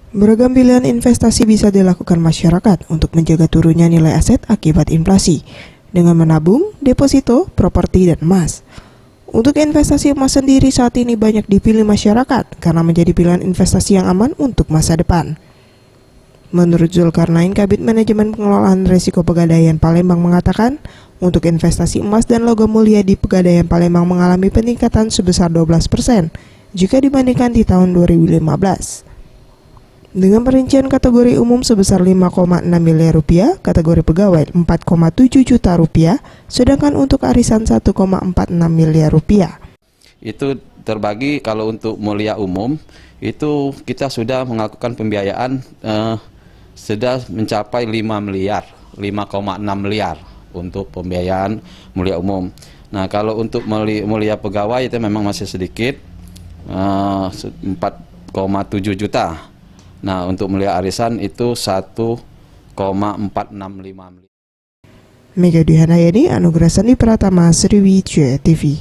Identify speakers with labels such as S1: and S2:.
S1: Beragam pilihan investasi bisa dilakukan masyarakat untuk menjaga turunnya nilai aset akibat inflasi, dengan menabung, deposito, properti, dan emas. Untuk investasi emas sendiri saat ini banyak dipilih masyarakat karena menjadi pilihan investasi yang aman untuk masa depan. Menurut Zulkarnain, Kabid Manajemen Pengelolaan Risiko Pegadaian Palembang mengatakan, untuk investasi emas dan logam mulia di Pegadaian Palembang mengalami peningkatan sebesar 12% jika dibandingkan di tahun 2015. Dengan perincian kategori umum sebesar 5,6 miliar rupiah, kategori pegawai 4,7 juta rupiah, sedangkan untuk arisan 1,46 miliar rupiah.
S2: Itu terbagi kalau untuk mulia umum, itu kita sudah melakukan pembiayaan sudah mencapai 5 miliar, 5,6 miliar untuk pembiayaan mulia umum. Nah kalau untuk mulia pegawai itu memang masih sedikit, 4,7 juta. Nah, untuk mulia arisan itu 1,465 miliar.
S1: Mega Dwi Handayani, Anugerah Sandi Pratama, Sriwijaya TV.